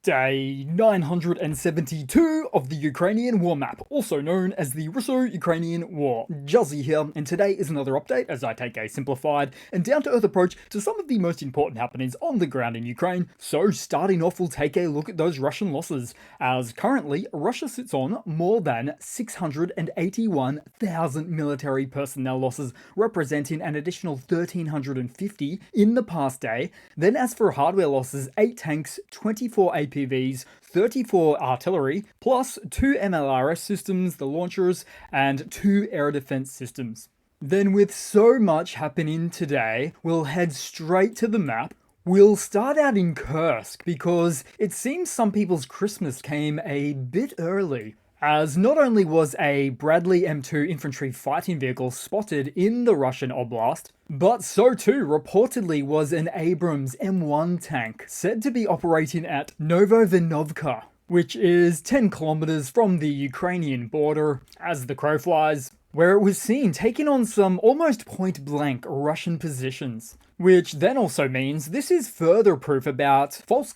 Day 972 of the Ukrainian War Map, also known as the Russo-Ukrainian War. Juzzie here, and today is another update as I take a simplified and down-to-earth approach to some of the most important happenings on the ground in Ukraine. So starting off, we'll take a look at those Russian losses, as currently Russia sits on more than 681,000 military personnel losses, representing an additional 1,350 in the past day. Then as for hardware losses, 8 tanks, 24 APVs, 34 artillery, plus 2 MLRS systems, the launchers, and 2 air defense systems. Then with so much happening today, we'll head straight to the map. We'll start out in Kursk because it seems some people's Christmas came a bit early, as not only was a Bradley M2 infantry fighting vehicle spotted in the Russian oblast, but so too reportedly was an Abrams M1 tank said to be operating at Novovinovka, which is 10 kilometers from the Ukrainian border, as the crow flies, where it was seen taking on some almost point-blank Russian positions. Which then also means this is further proof about false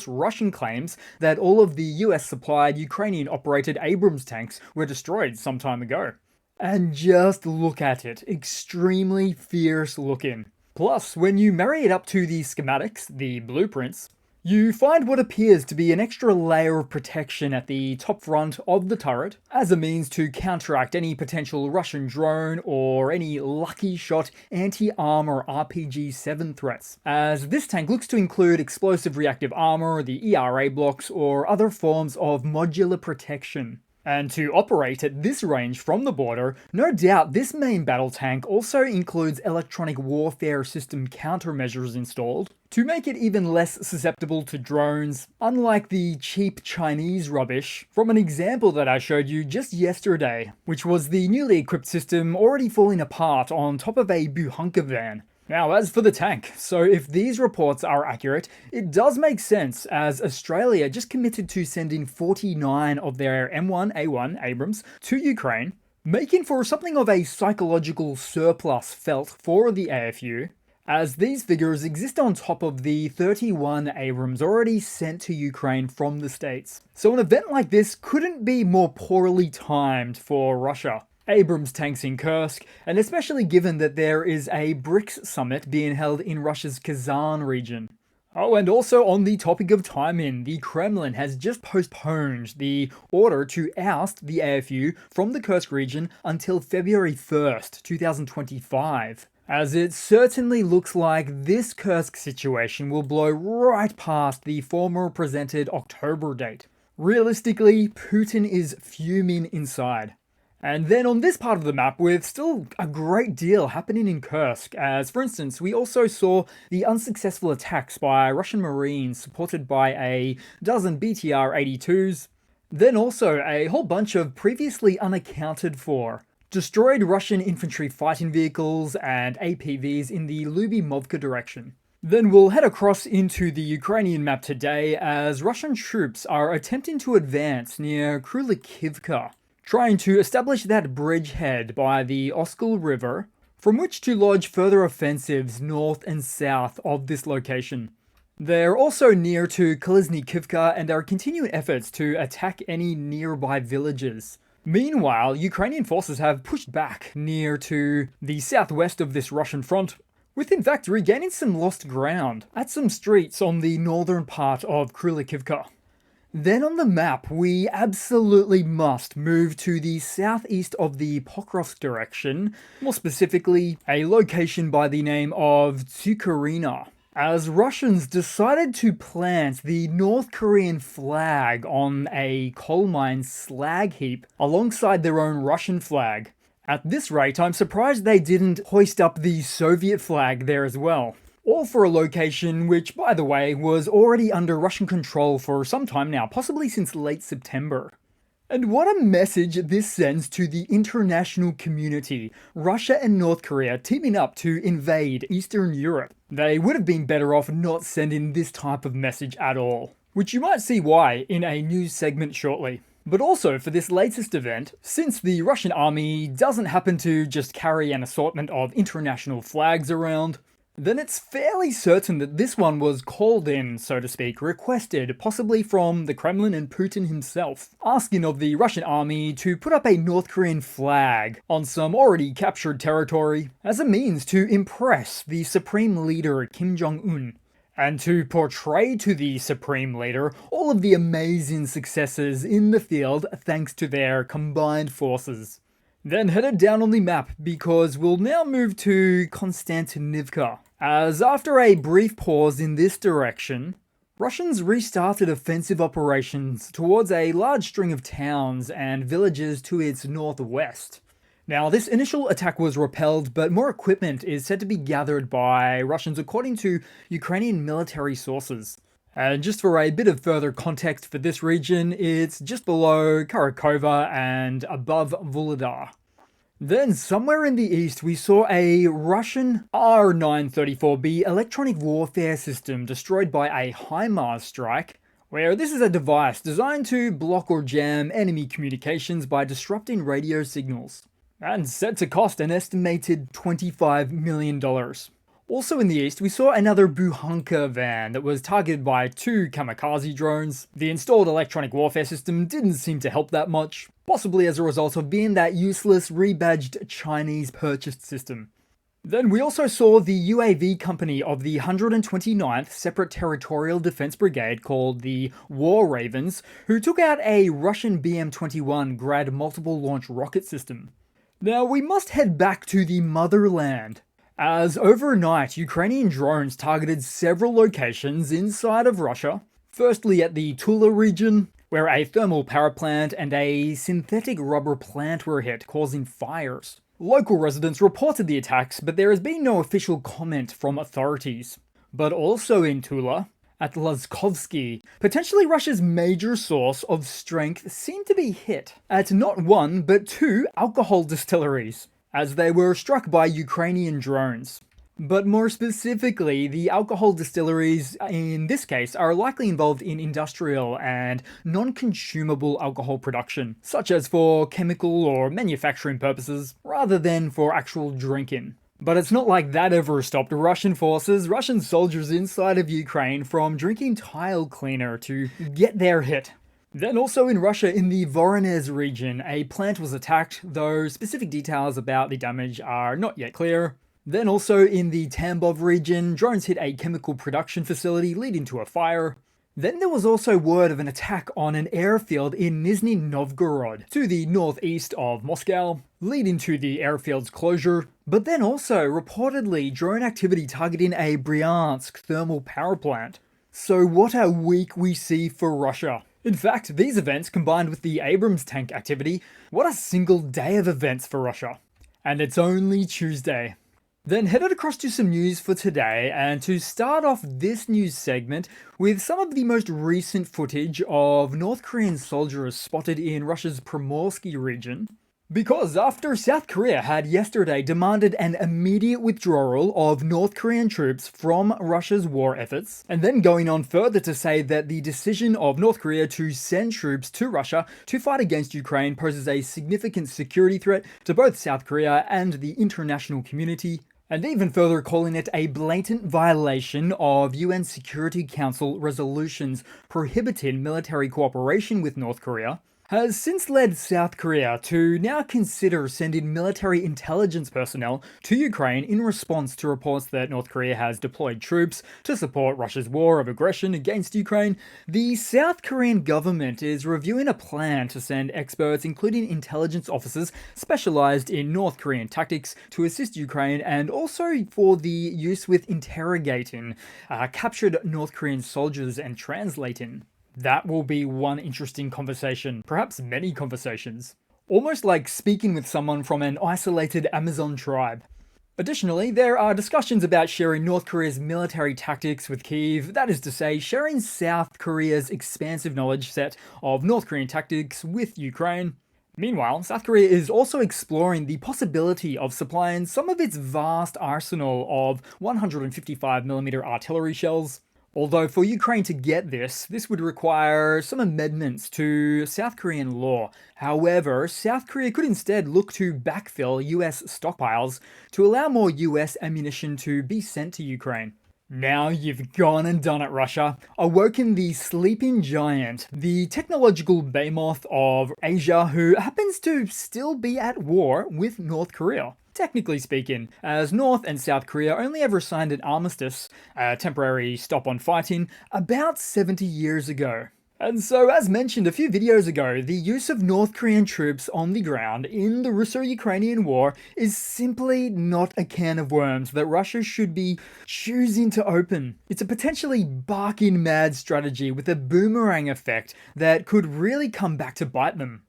Russian claims, that all of the US-supplied Ukrainian-operated Abrams tanks were destroyed some time ago. And just look at it, extremely fierce looking. Plus, when you marry it up to the schematics, the blueprints, you find what appears to be an extra layer of protection at the top front of the turret, as a means to counteract any potential Russian drone or any lucky shot anti-armor RPG-7 threats, as this tank looks to include explosive reactive armor, the ERA blocks, or other forms of modular protection. And to operate at this range from the border, no doubt this main battle tank also includes electronic warfare system countermeasures installed to make it even less susceptible to drones, unlike the cheap Chinese rubbish from an example that I showed you just yesterday, which was the newly equipped system already falling apart on top of a Buhanka van. Now, as for the tank, so if these reports are accurate, it does make sense, as Australia just committed to sending 49 of their M1A1 Abrams to Ukraine, making for something of a psychological surplus felt for the AFU, as these figures exist on top of the 31 Abrams already sent to Ukraine from the States. So an event like this couldn't be more poorly timed for Russia. Abrams tanks in Kursk, and especially given that there is a BRICS summit being held in Russia's Kazan region. Oh, and also on the topic of timing, the Kremlin has just postponed the order to oust the AFU from the Kursk region until February 1st, 2025. As it certainly looks like this Kursk situation will blow right past the former presented October date. Realistically, Putin is fuming inside. And then on this part of the map, with still a great deal happening in Kursk, as for instance, we also saw the unsuccessful attacks by Russian Marines supported by a dozen BTR-82s, then also a whole bunch of previously unaccounted for destroyed Russian infantry fighting vehicles and APVs in the Lyubimovka direction. Then we'll head across into the Ukrainian map today, as Russian troops are attempting to advance near Krylikivka, trying to establish that bridgehead by the Oskol River, from which to lodge further offensives north and south of this location. They're also near to Kolesnikivka and are continuing efforts to attack any nearby villages. Meanwhile, Ukrainian forces have pushed back near to the southwest of this Russian front, with in fact regaining some lost ground at some streets on the northern part of Krylikivka. Then on the map, we absolutely must move to the southeast of the Pokrovsk direction, more specifically, a location by the name of Tsukurina, as Russians decided to plant the North Korean flag on a coal mine slag heap alongside their own Russian flag. At this rate, I'm surprised they didn't hoist up the Soviet flag there as well. All for a location which, by the way, was already under Russian control for some time now, possibly since late September. And what a message this sends to the international community, Russia and North Korea teaming up to invade Eastern Europe. They would have been better off not sending this type of message at all, which you might see why in a news segment shortly. But also for this latest event, since the Russian army doesn't happen to just carry an assortment of international flags around, then it's fairly certain that this one was called in, so to speak, requested, possibly from the Kremlin and Putin himself, asking of the Russian army to put up a North Korean flag on some already captured territory as a means to impress the supreme leader Kim Jong-un, and to portray to the supreme leader all of the amazing successes in the field thanks to their combined forces. Then headed down on the map because we'll now move to Konstantinivka, as after a brief pause in this direction, Russians restarted offensive operations towards a large string of towns and villages to its northwest. Now, this initial attack was repelled, but more equipment is said to be gathered by Russians according to Ukrainian military sources. And just for a bit of further context for this region, it's just below Kharkova and above Vuhledar. Then somewhere in the east we saw a Russian R-934B electronic warfare system destroyed by a HIMARS strike, where this is a device designed to block or jam enemy communications by disrupting radio signals, and set to cost an estimated $25 million. Also in the east, we saw another Buhanka van that was targeted by 2 kamikaze drones. The installed electronic warfare system didn't seem to help that much, possibly as a result of being that useless rebadged Chinese purchased system. Then we also saw the UAV company of the 129th Separate Territorial Defense Brigade called the War Ravens, who took out a Russian BM-21 Grad multiple launch rocket system. Now we must head back to the motherland, as overnight Ukrainian drones targeted several locations inside of Russia, firstly at the Tula region, where a thermal power plant and a synthetic rubber plant were hit, causing fires. Local residents reported the attacks, but there has been no official comment from authorities. But also in Tula, at Lazkovsky, potentially Russia's major source of strength seemed to be hit at not 1 but 2 alcohol distilleries, as they were struck by Ukrainian drones. But more specifically, the alcohol distilleries in this case are likely involved in industrial and non-consumable alcohol production, such as for chemical or manufacturing purposes, rather than for actual drinking. But it's not like that ever stopped Russian soldiers inside of Ukraine from drinking tile cleaner to get their hit. Then also in Russia, in the Voronezh region, a plant was attacked, though specific details about the damage are not yet clear. Then also in the Tambov region, drones hit a chemical production facility leading to a fire. Then there was also word of an attack on an airfield in Nizhny Novgorod, to the northeast of Moscow, leading to the airfield's closure. But then also reportedly drone activity targeting a Bryansk thermal power plant. So what a week we see for Russia. In fact, these events combined with the Abrams tank activity, what a single day of events for Russia. And it's only Tuesday. Then headed across to some news for today, and to start off this news segment with some of the most recent footage of North Korean soldiers spotted in Russia's Primorsky region. Because after South Korea had yesterday demanded an immediate withdrawal of North Korean troops from Russia's war efforts, and then going on further to say that the decision of North Korea to send troops to Russia to fight against Ukraine poses a significant security threat to both South Korea and the international community, and even further calling it a blatant violation of UN Security Council resolutions prohibiting military cooperation with North Korea, has since led South Korea to now consider sending military intelligence personnel to Ukraine in response to reports that North Korea has deployed troops to support Russia's war of aggression against Ukraine. The South Korean government is reviewing a plan to send experts, including intelligence officers specialized in North Korean tactics, to assist Ukraine, and also for the use with interrogating captured North Korean soldiers and translating. That will be one interesting conversation, perhaps many conversations. Almost like speaking with someone from an isolated Amazon tribe. Additionally, there are discussions about sharing North Korea's military tactics with Kyiv, that is to say, sharing South Korea's expansive knowledge set of North Korean tactics with Ukraine. Meanwhile, South Korea is also exploring the possibility of supplying some of its vast arsenal of 155mm artillery shells, Although for Ukraine to get this would require some amendments to South Korean law. However, South Korea could instead look to backfill US stockpiles to allow more US ammunition to be sent to Ukraine. Now you've gone and done it, Russia. Awoken the sleeping giant, the technological behemoth of Asia, who happens to still be at war with North Korea. Technically speaking, as North and South Korea only ever signed an armistice, a temporary stop on fighting, about 70 years ago. And so, as mentioned a few videos ago, the use of North Korean troops on the ground in the Russo-Ukrainian war is simply not a can of worms that Russia should be choosing to open. It's a potentially barking mad strategy with a boomerang effect that could really come back to bite them.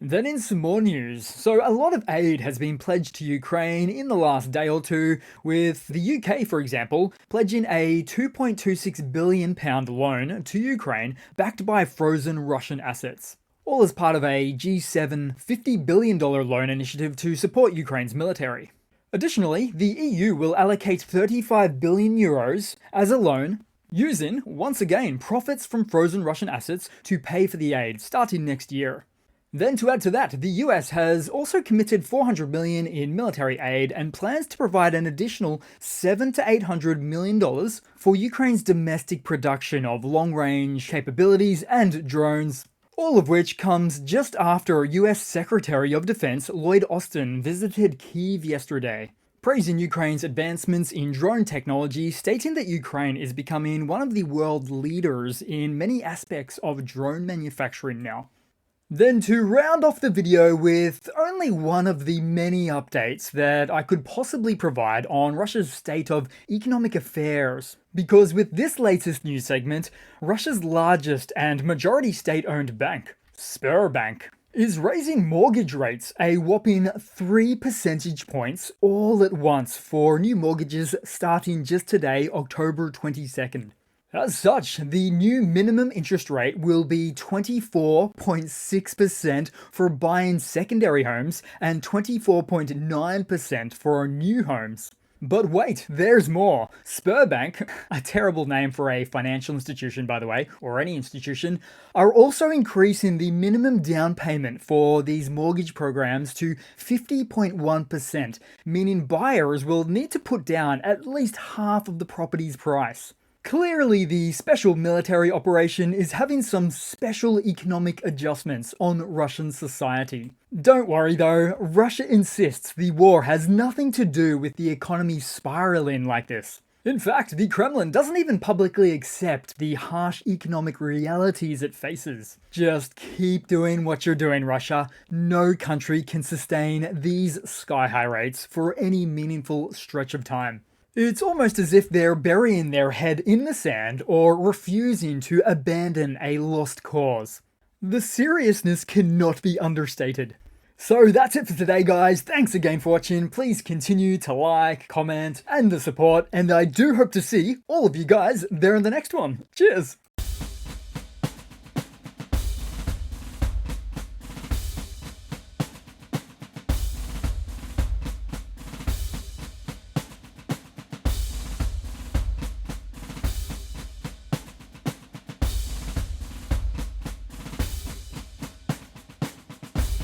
Then in some more news, so a lot of aid has been pledged to Ukraine in the last day or two, with the UK, for example, pledging a £2.26 billion loan to Ukraine backed by frozen Russian assets. All as part of a G7 $50 billion loan initiative to support Ukraine's military. Additionally, the EU will allocate €35 billion as a loan, using, once again, profits from frozen Russian assets to pay for the aid, starting next year. Then to add to that, the US has also committed $400 million in military aid and plans to provide an additional $700 to $800 million for Ukraine's domestic production of long-range capabilities and drones. All of which comes just after US Secretary of Defense Lloyd Austin visited Kyiv yesterday, praising Ukraine's advancements in drone technology, stating that Ukraine is becoming one of the world leaders in many aspects of drone manufacturing now. Then to round off the video with only one of the many updates that I could possibly provide on Russia's state of economic affairs. Because with this latest news segment, Russia's largest and majority state-owned bank, Sberbank, is raising mortgage rates a whopping 3 percentage points all at once for new mortgages starting just today, October 22nd. As such, the new minimum interest rate will be 24.6% for buying secondary homes and 24.9% for new homes. But wait, there's more. Sberbank, a terrible name for a financial institution by the way, or any institution, are also increasing the minimum down payment for these mortgage programs to 50.1%, meaning buyers will need to put down at least half of the property's price. Clearly, the special military operation is having some special economic adjustments on Russian society. Don't worry though, Russia insists the war has nothing to do with the economy spiraling like this. In fact, the Kremlin doesn't even publicly accept the harsh economic realities it faces. Just keep doing what you're doing, Russia. No country can sustain these sky-high rates for any meaningful stretch of time. It's almost as if they're burying their head in the sand or refusing to abandon a lost cause. The seriousness cannot be understated. So that's it for today, guys. Thanks again for watching. Please continue to like, comment, and the support, and I do hope to see all of you guys there in the next one. Cheers!